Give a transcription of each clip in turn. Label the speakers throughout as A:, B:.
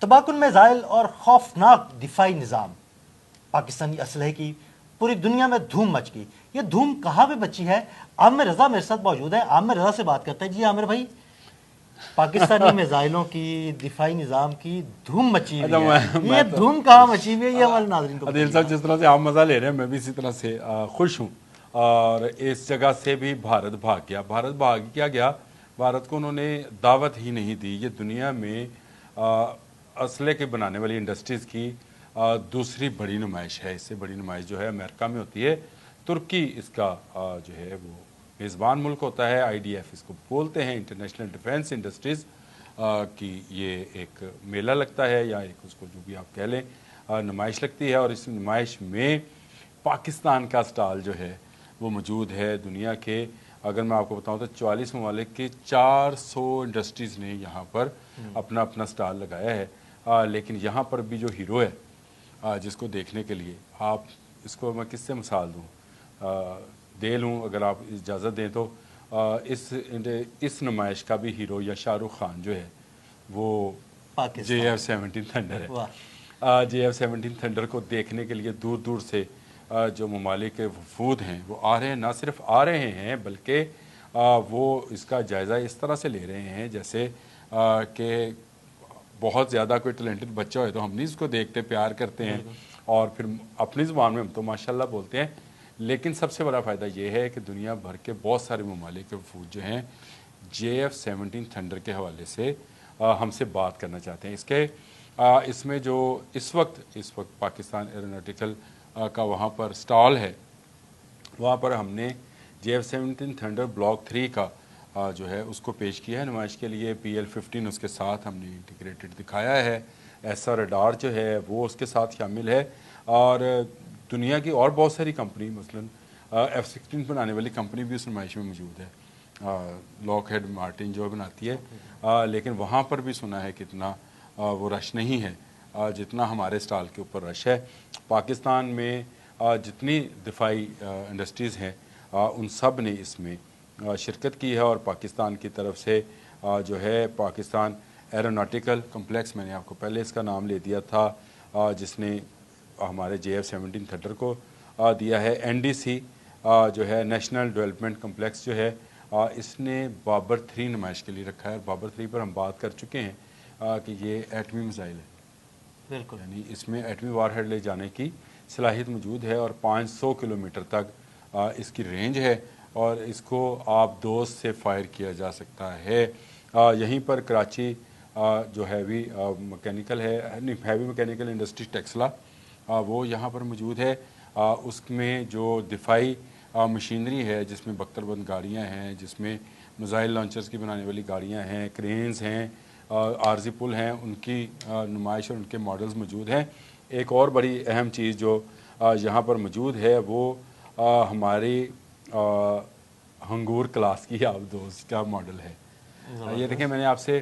A: تباکن missile اور خوفناک دفاعی نظام، پاکستانی اسلحے کی پوری دنیا میں دھوم مچ گئی. یہ دھوم کہاں پہ مچی ہے؟ عامر رضا میرے ساتھ موجود ہے. عامر رضا سے بات کرتے ہیں. جی عامر بھائی، پاکستانی میزائلوں کی دفاعی نظام کی دھوم مچی ہوئی ہے، یہ دھوم کہاں مچی ہوئی ہے یہ ہمارے ناظرین کو
B: عادل صاحب جس طرح سے آپ مزہ لے رہے ہیں میں بھی اسی طرح سے خوش ہوں. اور اس جگہ سے بھی بھارت بھاگ گیا. بھارت بھاگ کیا گیا؟ بھارت کو انہوں نے دعوت ہی نہیں دی. یہ دنیا میں اسلحے کے بنانے والی انڈسٹریز کی دوسری بڑی نمائش ہے. اس سے بڑی نمائش جو ہے امریکہ میں ہوتی ہے. ترکی اس کا جو ہے وہ میزبان ملک ہوتا ہے. IDF اس کو بولتے ہیں، انٹرنیشنل ڈیفینس انڈسٹریز کی یہ ایک میلہ لگتا ہے، یا ایک اس کو جو بھی آپ کہہ لیں نمائش لگتی ہے. اور اس نمائش میں پاکستان کا سٹال جو ہے وہ موجود ہے. دنیا کے اگر میں آپ کو بتاؤں تو 44 ممالک کے 400 انڈسٹریز نے یہاں پر اپنا اپنا سٹال لگایا ہے. لیکن یہاں پر بھی جو ہیرو ہے جس کو دیکھنے کے لیے، آپ اس کو میں کس سے مثال دوں، دے لوں اگر آپ اجازت دیں تو، اس نمائش کا بھی ہیرو یا شاہ رخ خان جو ہے وہ JF-17 تھنڈر ہے. JF-17 تھنڈر کو دیکھنے کے لیے دور دور سے جو ممالک کے وفود ہیں وہ آ رہے ہیں. نہ صرف آ رہے ہیں بلکہ وہ اس کا جائزہ اس طرح سے لے رہے ہیں جیسے کہ بہت زیادہ کوئی ٹیلنٹڈ بچہ ہوئے تو ہم نہیں اس کو دیکھتے پیار کرتے ہیں اور پھر اپنی زبان میں ہم تو ماشاءاللہ بولتے ہیں. لیکن سب سے بڑا فائدہ یہ ہے کہ دنیا بھر کے بہت سارے ممالک کے وفود جو ہیں JF-17 تھنڈر کے حوالے سے ہم سے بات کرنا چاہتے ہیں. اس میں جو اس وقت پاکستان ایروناٹیکل کا وہاں پر سٹال ہے، وہاں پر ہم نے JF-17 تھنڈر بلاک 3 کا جو ہے اس کو پیش کیا ہے نمائش کے لیے. PL-15 اس کے ساتھ ہم نے انٹیگریٹڈ دکھایا ہے. ایسا ریڈار جو ہے وہ اس کے ساتھ شامل ہے. اور دنیا کی اور بہت ساری کمپنی، مثلاً F-16 بنانے والی کمپنی بھی اس نمائش میں موجود ہے، لاک ہیڈ مارٹن جو بناتی ہے. لیکن وہاں پر بھی سنا ہے کہ اتنا وہ رش نہیں ہے جتنا ہمارے سٹال کے اوپر رش ہے. پاکستان میں جتنی دفاعی انڈسٹریز ہیں ان سب نے اس میں شرکت کی ہے. اور پاکستان کی طرف سے جو ہے پاکستان ایروناٹیکل کمپلیکس، میں نے آپ کو پہلے اس کا نام لے دیا تھا، جس نے ہمارے JF-17 تھنڈر کو دیا ہے. NDC جو ہے نیشنل ڈیولپمنٹ کمپلیکس جو ہے اس نے بابر 3 نمائش کے لیے رکھا ہے. بابر 3 پر ہم بات کر چکے ہیں کہ یہ ایٹمی میزائل ہے.
A: بالکل،
B: یعنی اس میں ایٹمی وار ہیڈ لے جانے کی صلاحیت موجود ہے اور 500 کلومیٹر تک اس کی رینج ہے اور اس کو آپ دوست سے فائر کیا جا سکتا ہے. یہیں پر کراچی جو ہیوی مکینیکل ہے، ہیوی مکینیکل انڈسٹری ٹیکسلا، وہ یہاں پر موجود ہے. اس میں جو دفاعی مشینری ہے جس میں بختر بند گاڑیاں ہیں، جس میں میزائل لانچرز کی بنانے والی گاڑیاں ہیں، کرینز ہیں، عارضی پل ہیں، ان کی نمائش اور ان کے ماڈلز موجود ہیں. ایک اور بڑی اہم چیز جو یہاں پر موجود ہے وہ ہماری ہنگور کلاس کی آپ دوست کا ماڈل ہے. یہ دیکھیں، میں نے آپ سے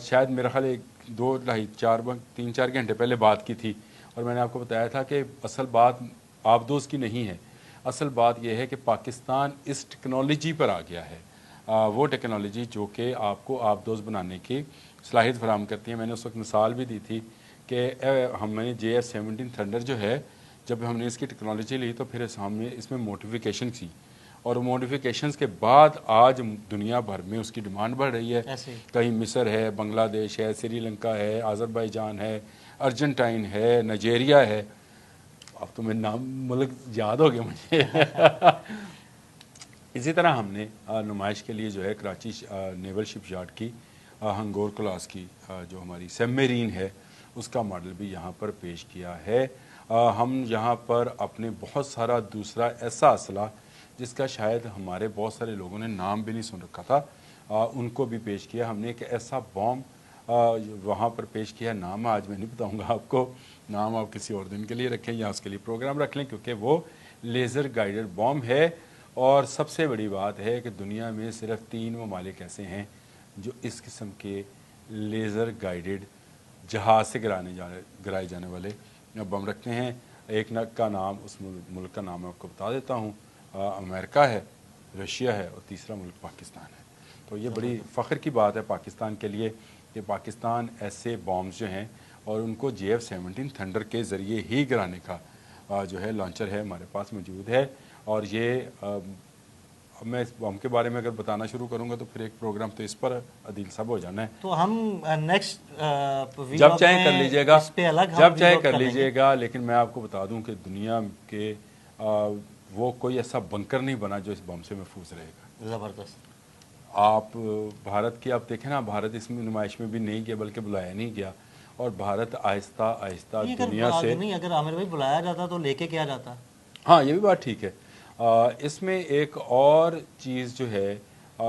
B: شاید میرا خیال 3-4 گھنٹے پہلے بات کی تھی اور میں نے آپ کو بتایا تھا کہ اصل بات آبدوز کی نہیں ہے. اصل بات یہ ہے کہ پاکستان اس ٹیکنالوجی پر آ گیا ہے، وہ ٹیکنالوجی جو کہ آپ کو آبدوز بنانے کی صلاحیت فراہم کرتی ہے. میں نے اس وقت مثال بھی دی تھی کہ ہم نے JF-17 تھنڈر جو ہے، جب ہم نے اس کی ٹیکنالوجی لی تو پھر ہم نے اس میں موڈیفیکیشن کی اور موڈیفیکیشنز کے بعد آج دنیا بھر میں اس کی ڈیمانڈ بڑھ رہی ہے. کہیں مصر ہے، بنگلہ دیش ہے، سری لنکا ہے، آذربائیجان ہے، ارجنٹائن ہے، نائجیریا ہے. اب تو میں نام ملک یاد ہو گیا مجھے. اسی طرح ہم نے نمائش کے لیے جو ہے کراچی نیول شپ یارڈ کی ہنگور کلاس کی جو ہماری سب میرین ہے اس کا ماڈل بھی یہاں پر پیش کیا ہے. ہم یہاں پر اپنے بہت سارا دوسرا ایسا اسلحہ جس کا شاید ہمارے بہت سارے لوگوں نے نام بھی نہیں سن رکھا تھا ان کو بھی پیش کیا. ہم نے ایک ایسا بوم وہاں پر پیش کیا، نام آج میں نہیں بتاؤں گا آپ کو، نام آپ کسی اور دن کے لیے رکھیں یا اس کے لیے پروگرام رکھ لیں، کیونکہ وہ لیزر گائیڈڈ بوم ہے. اور سب سے بڑی بات ہے کہ دنیا میں صرف 3 ممالک ایسے ہیں جو اس قسم کے لیزر گائیڈڈ جہاز سے گرائے جانے والے بم رکھتے ہیں. ایک کا نام، اس ملک کا نام میں آپ کو بتا دیتا ہوں، امریکہ ہے، رشیا ہے اور تیسرا ملک پاکستان ہے. تو یہ بڑی فخر کی بات ہے پاکستان کے لیے کہ پاکستان ایسے بامز جو ہیں اور ان کو JF-17 تھنڈر کے ذریعے ہی گرانے کا جو ہے لانچر ہے ہمارے پاس موجود ہے. اور یہ اب میں اس بم کے بارے میں اگر بتانا شروع کروں گا تو پھر ایک پروگرام تو اس پر عدیل صاحب ہو جانا ہے.
A: تو ہم نیکسٹ
B: جب چاہے کر لیجئے گا،
A: اس پہ الگ
B: جب چاہے کر لیجئے گا. لیکن میں آپ کو بتا دوں کہ دنیا کے وہ کوئی ایسا بنکر نہیں بنا جو اس بم سے محفوظ رہے گا.
A: زبردست.
B: آپ بھارت کی آپ دیکھیں نا، بھارت اس میں نمائش میں بھی نہیں گیا بلکہ بلایا نہیں گیا. اور بھارت آہستہ آہستہ دنیا سے
A: نہیں، اگر عامر بھائی بلایا جاتا تو لے کے کیا جاتا؟
B: ہاں یہ بھی بات ٹھیک ہے. اس میں ایک اور چیز جو ہے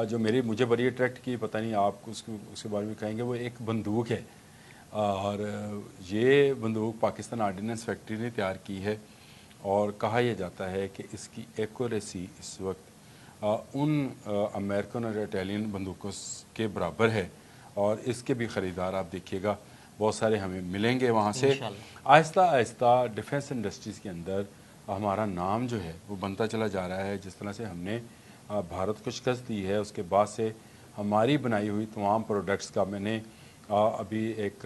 B: جو مجھے بڑی اٹریکٹ کی، پتہ نہیں آپ اس کے بارے میں کہیں گے، وہ ایک بندوق ہے. اور یہ بندوق پاکستان آرڈیننس فیکٹری نے تیار کی ہے. اور کہا یہ جاتا ہے کہ اس کی ایکوریسی اس وقت ان امریکن اور اٹیلین بندوقوں کے برابر ہے. اور اس کے بھی خریدار آپ دیکھیے گا بہت سارے ہمیں ملیں گے وہاں سے. آہستہ آہستہ ڈیفنس انڈسٹریز کے اندر ہمارا نام جو ہے وہ بنتا چلا جا رہا ہے. جس طرح سے ہم نے بھارت کو شکست دی ہے، اس کے بعد سے ہماری بنائی ہوئی تمام پروڈکٹس کا میں نے ابھی ایک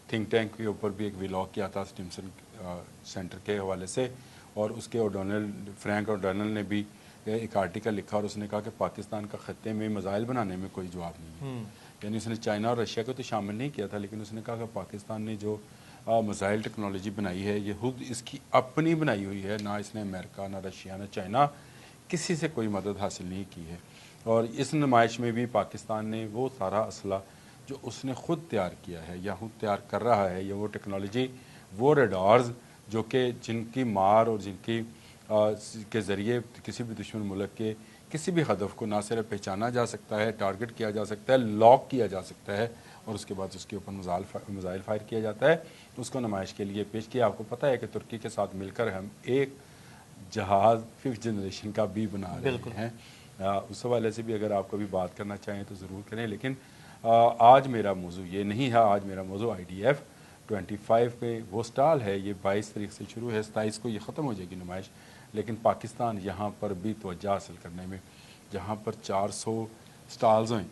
B: تھنک ٹینک کے اوپر بھی ایک ویلاگ کیا تھا سٹیمسن سینٹر کے حوالے سے. اور اس کے فرینک اوڈونل نے بھی ایک آرٹیکل لکھا اور اس نے کہا کہ پاکستان کا خطے میں میزائل بنانے میں کوئی جواب نہیں ہے. یعنی اس نے چائنا اور رشیا کو تو شامل نہیں کیا تھا، لیکن اس نے کہا کہ پاکستان نے جو میزائل ٹیکنالوجی بنائی ہے یہ خود اس کی اپنی بنائی ہوئی ہے. نہ اس نے امریکہ، نہ رشیا، نہ چائنا کسی سے کوئی مدد حاصل نہیں کی ہے. اور اس نمائش میں بھی پاکستان نے وہ سارا اسلحہ جو اس نے خود تیار کیا ہے یا خود تیار کر رہا ہے، یا وہ ٹیکنالوجی، وہ ریڈارز جو کہ جن کی مار اور جن کی کے ذریعے کسی بھی دشمن ملک کے کسی بھی ہدف کو نہ صرف پہچانا جا سکتا ہے، ٹارگٹ کیا جا سکتا ہے، لاک کیا جا سکتا ہے، اور اس کے بعد اس کے اوپر میزائل فائر کیا جاتا ہے. اس کو نمائش کے لیے پیش کیا. آپ کو پتہ ہے کہ ترکی کے ساتھ مل کر ہم ایک جہاز 5th جنریشن کا بھی بنا رہے ہیں. اس حوالے سے بھی اگر آپ کبھی بات کرنا چاہیں تو ضرور کریں. لیکن آج میرا موضوع یہ نہیں ہے. آج میرا موضوع IDF-25 کے وہ سٹال ہے. یہ 22 تاریخ سے شروع ہے، 27 کو یہ ختم ہو جائے گی نمائش. لیکن پاکستان یہاں پر بھی توجہ حاصل کرنے میں، جہاں پر 400 سٹالز ہیں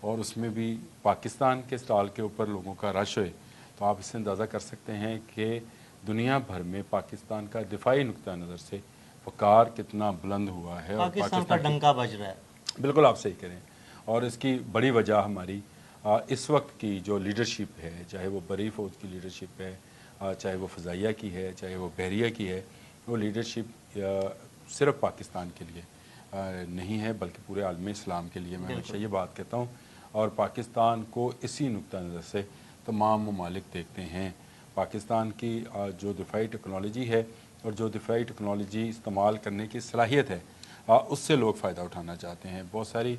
B: اور اس میں بھی پاکستان کے سٹال کے اوپر لوگوں کا رش ہوئے، تو آپ اس سے اندازہ کر سکتے ہیں کہ دنیا بھر میں پاکستان کا دفاعی نقطہ نظر سے وقار کتنا بلند ہوا ہے. اور
A: پاکستان کا ڈنکا بج رہا ہے.
B: بالکل آپ صحیح کریں. اور اس کی بڑی وجہ ہماری اس وقت کی جو لیڈرشپ ہے، چاہے وہ بری فوج کی لیڈرشپ ہے، چاہے وہ فضائیہ کی ہے، چاہے وہ بحریہ کی ہے، وہ لیڈرشپ صرف پاکستان کے لیے نہیں ہے بلکہ پورے عالم اسلام کے لیے. میں ہمیشہ یہ بات کہتا ہوں. اور پاکستان کو اسی نقطہ نظر سے تمام ممالک دیکھتے ہیں. پاکستان کی جو دفاعی ٹیکنالوجی ہے اور جو دفاعی ٹیکنالوجی استعمال کرنے کی صلاحیت ہے، اس سے لوگ فائدہ اٹھانا چاہتے ہیں. بہت ساری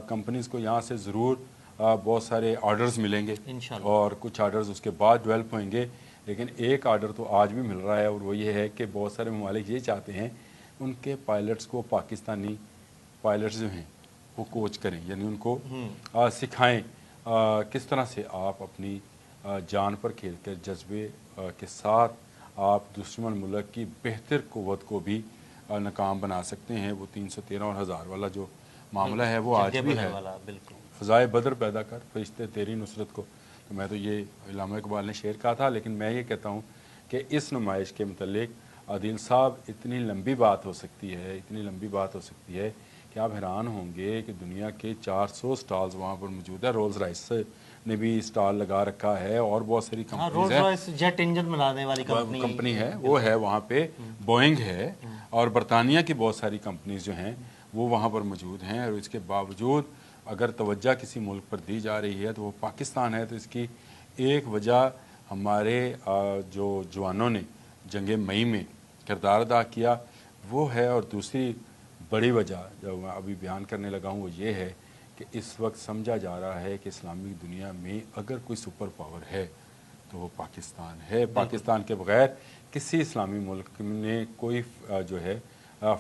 B: کمپنیز کو یہاں سے ضرور بہت سارے آرڈرز ملیں گے اور کچھ آرڈرز اس کے بعد ڈیولپ ہوئیں گے. لیکن ایک آرڈر تو آج بھی مل رہا ہے، اور وہ یہ ہے کہ بہت سارے ممالک یہ چاہتے ہیں ان کے پائلٹس کو پاکستانی پائلٹس جو ہیں وہ کوچ کریں، یعنی ان کو سکھائیں کس طرح سے آپ اپنی جان پر کھیل کر جذبے کے ساتھ آپ دشمن ملک کی بہتر قوت کو بھی ناکام بنا سکتے ہیں. وہ 313 اور 1000 والا جو معاملہ ہے وہ آج بھی ہے. فضائے بدر پیدا کر فرشتے تیری نصرت کو. تو میں تو یہ علامہ اقبال نے شعر کہا تھا، لیکن میں یہ کہتا ہوں کہ اس نمائش کے متعلق عادل صاحب اتنی لمبی بات ہو سکتی ہے، اتنی لمبی بات ہو سکتی ہے کہ آپ حیران ہوں گے کہ دنیا کے 400 سٹالز وہاں پر موجود ہے. رولز رائس نے بھی سٹال لگا رکھا ہے اور بہت ساری کمپنیز ہیں.
A: رولز رائس جیٹ انجن بنانے والی
B: کمپنی ہے، وہ ہے وہاں پہ. بوئنگ ہے اور برطانیہ کی بہت ساری کمپنیز جو ہیں وہ وہاں پر موجود ہیں. اور اس کے باوجود اگر توجہ کسی ملک پر دی جا رہی ہے تو وہ پاکستان ہے. تو اس کی ایک وجہ ہمارے جو جوانوں نے جنگ مئی میں کردار ادا کیا وہ ہے، اور دوسری بڑی وجہ جو میں ابھی بیان کرنے لگا ہوں وہ یہ ہے کہ اس وقت سمجھا جا رہا ہے کہ اسلامی دنیا میں اگر کوئی سپر پاور ہے تو وہ پاکستان ہے. پاکستان کے بغیر کسی اسلامی ملک میں کوئی جو ہے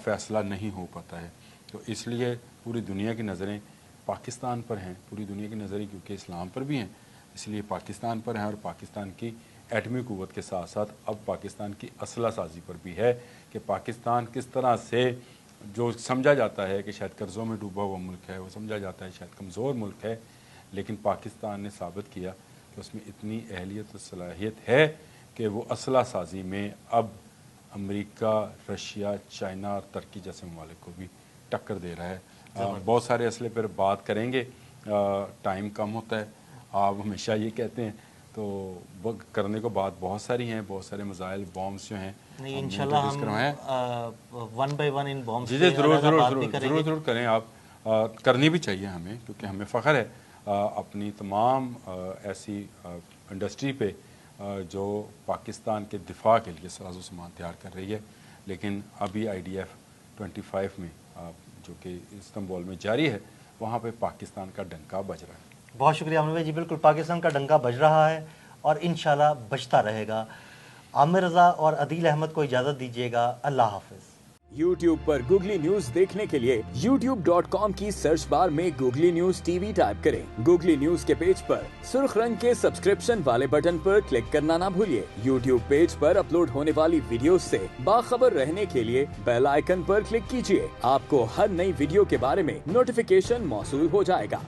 B: فیصلہ نہیں ہو پاتا ہے. تو اس لیے پوری دنیا کی نظریں پاکستان پر ہیں. پوری دنیا کی نظریں کیونکہ اسلام پر بھی ہیں اس لیے پاکستان پر ہیں، اور پاکستان کی ایٹمی قوت کے ساتھ ساتھ اب پاکستان کی اسلحہ سازی پر بھی ہے کہ پاکستان کس طرح سے جو سمجھا جاتا ہے کہ شاید قرضوں میں ڈوبا ہوا ملک ہے، وہ سمجھا جاتا ہے شاید کمزور ملک ہے، لیکن پاکستان نے ثابت کیا کہ اس میں اتنی اہلیت و صلاحیت ہے کہ وہ اسلحہ سازی میں اب امریکہ، رشیا، چائنا اور ترکی جیسے ممالک کو بھی ٹکر دے رہا ہے۔ بہت سارے اسلحے پر بات کریں گے، ٹائم کم ہوتا ہے، آپ ہمیشہ یہ کہتے ہیں، تو کرنے کو بات بہت ساری ہیں، بہت سارے مسائل، بامز جو ہیں
A: انشاءاللہ ہم ون بائی ون ان بامز
B: جی ضرور کریں آپ، کرنی بھی چاہیے ہمیں، کیونکہ ہمیں فخر ہے اپنی تمام ایسی انڈسٹری پہ جو پاکستان کے دفاع کے لیے ساز و سامان تیار کر رہی ہے۔ لیکن ابھی IDF-25 میں جو کہ استنبول میں جاری ہے، وہاں پہ پاکستان کا ڈنکا بج رہا ہے۔
A: بہت شکریہ عامر بھائی جی، بالکل پاکستان کا ڈنکا بج رہا ہے اور انشاءاللہ بجتا رہے گا۔ عامر رضا اور عدیل احمد کو اجازت دیجیے گا، اللہ حافظ۔
C: YouTube پر گوگلی نیوز دیکھنے کے لیے youtube.com کی سرچ بار میں گوگلی نیوز TV ٹائپ کریں۔ گوگلی نیوز کے پیج پر سرخ رنگ کے سبسکرپشن والے بٹن پر کلک کرنا نہ بھولیے۔ YouTube پیج پر اپلوڈ ہونے والی ویڈیوز سے باخبر رہنے کے لیے بیل آئیکن پر کلک کیجیے۔ آپ کو ہر نئی ویڈیو کے بارے میں نوٹیفیکیشن موصول ہو جائے گا۔